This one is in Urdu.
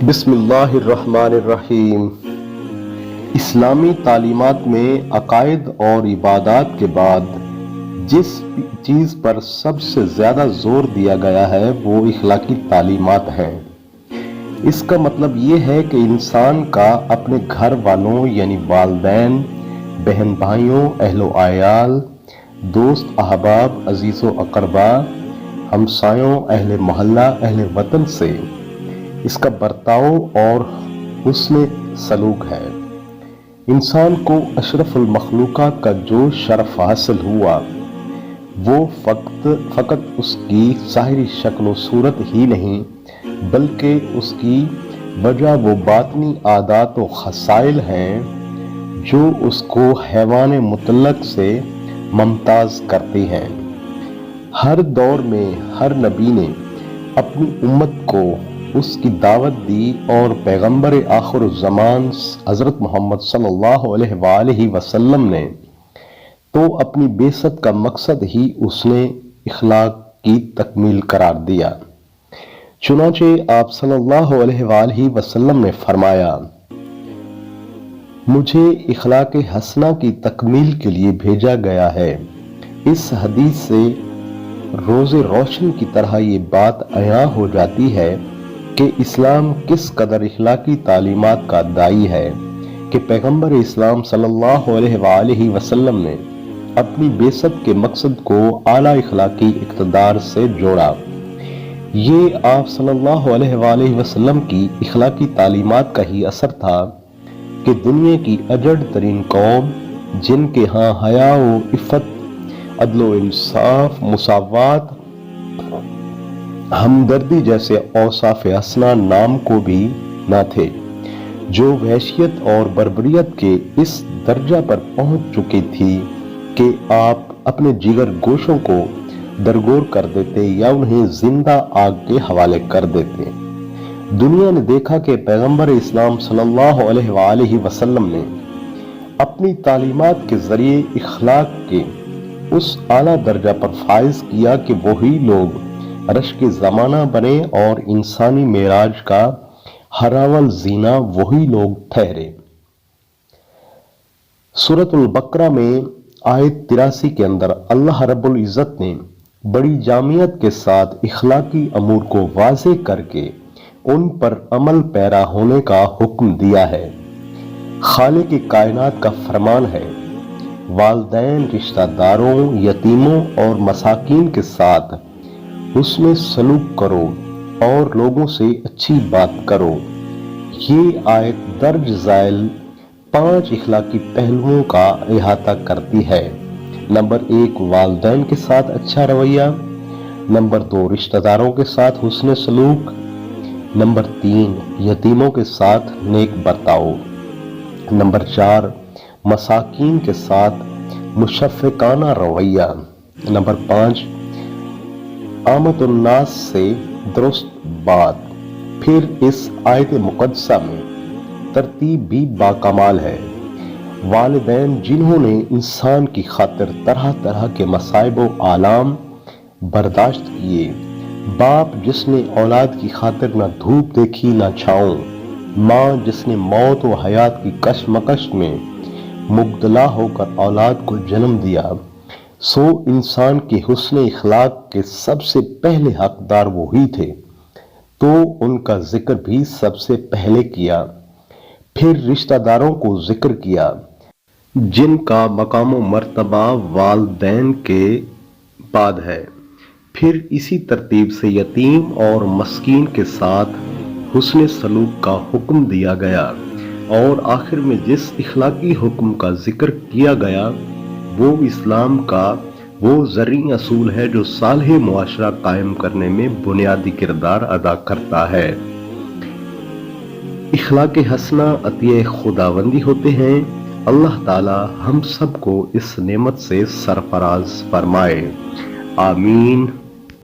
بسم اللہ الرحمن الرحیم۔ اسلامی تعلیمات میں عقائد اور عبادات کے بعد جس چیز پر سب سے زیادہ زور دیا گیا ہے وہ اخلاقی تعلیمات ہیں۔ اس کا مطلب یہ ہے کہ انسان کا اپنے گھر والوں یعنی والدین، بہن بھائیوں، اہل و عیال، دوست احباب، عزیز و اقربا، ہمسایوں، اہل محلہ، اہل وطن سے اس کا برتاؤ اور حسن سلوک ہے۔ انسان کو اشرف المخلوقات کا جو شرف حاصل ہوا وہ فقط اس کی ظاہری شکل و صورت ہی نہیں بلکہ اس کی وجہ وہ باطنی عادات و خصائل ہیں جو اس کو حیوان مطلق سے ممتاز کرتی ہیں۔ ہر دور میں ہر نبی نے اپنی امت کو اس کی دعوت دی اور پیغمبر آخر الزمان حضرت محمد صلی اللہ علیہ وآلہ وسلم نے تو اپنی بعثت کا مقصد ہی اس نے اخلاق کی تکمیل قرار دیا۔ چنانچہ آپ صلی اللہ علیہ وآلہ وسلم نے فرمایا، مجھے اخلاق حسنہ کی تکمیل کے لیے بھیجا گیا ہے۔ اس حدیث سے روز روشن کی طرح یہ بات عیاں ہو جاتی ہے کہ اسلام کس قدر اخلاقی تعلیمات کا داعی ہے کہ پیغمبر اسلام صلی اللہ علیہ وآلہ وسلم نے اپنی بعثت کے مقصد کو اعلیٰ اخلاقی اقتدار سے جوڑا۔ یہ آپ صلی اللہ علیہ وآلہ وسلم کی اخلاقی تعلیمات کا ہی اثر تھا کہ دنیا کی اجڑ ترین قوم جن کے ہاں حیا و عفت، عدل و انصاف، مساوات، ہمدردی جیسے اوصاف حسنہ نام کو بھی نہ تھے، جو وحشیت اور بربریت کے اس درجہ پر پہنچ چکی تھی کہ آپ اپنے جگر گوشوں کو درگور کر دیتے یا انہیں زندہ آگ کے حوالے کر دیتے۔ دنیا نے دیکھا کہ پیغمبر اسلام صلی اللہ علیہ وآلہ وسلم نے اپنی تعلیمات کے ذریعے اخلاق کے اس اعلیٰ درجہ پر فائز کیا کہ وہی لوگ رشک زمانہ بنے اور انسانی معراج کا ہراول زینہ وہی لوگ ٹھہرے۔ سورۃ البقرہ میں آیت 83 کے اندر اللہ رب العزت نے بڑی جامعیت کے ساتھ اخلاقی امور کو واضح کر کے ان پر عمل پیرا ہونے کا حکم دیا ہے۔ خالق کائنات کا فرمان ہے، والدین، رشتہ داروں، یتیموں اور مساکین کے ساتھ حسن سلوک کرو اور لوگوں سے اچھی بات کرو۔ یہ آیت درج ذیل 5 اخلاقی پہلوؤں کا احاطہ کرتی ہے۔ نمبر 1، والدین کے ساتھ اچھا رویہ۔ نمبر 2، رشتہ داروں کے ساتھ حسن سلوک۔ نمبر 3، یتیموں کے ساتھ نیک برتاؤ۔ نمبر 4، مساکین کے ساتھ مشفقانہ رویہ۔ نمبر 5، عامت الناس سے درست بات۔ پھر اس آیت مقدسہ میں ترتیب بھی باکمال ہے۔ والدین جنہوں نے انسان کی خاطر طرح طرح کے مصائب و آلام برداشت کیے، باپ جس نے اولاد کی خاطر نہ دھوپ دیکھی نہ چھاؤں، ماں جس نے موت و حیات کی کشمکش میں مبتلا ہو کر اولاد کو جنم دیا، سو انسان کے حسن اخلاق کے سب سے پہلے حقدار وہی تھے، تو ان کا ذکر بھی سب سے پہلے کیا۔ پھر رشتہ داروں کو ذکر کیا جن کا مقام و مرتبہ والدین کے بعد ہے۔ پھر اسی ترتیب سے یتیم اور مسکین کے ساتھ حسن سلوک کا حکم دیا گیا، اور آخر میں جس اخلاقی حکم کا ذکر کیا گیا وہ اسلام کا وہ زرعی اصول ہے جو صالح معاشرہ قائم کرنے میں بنیادی کردار ادا کرتا ہے۔ اخلاق حسنہ عطیہ خداوندی ہوتے ہیں۔ اللہ تعالی ہم سب کو اس نعمت سے سرفراز فرمائے، آمین۔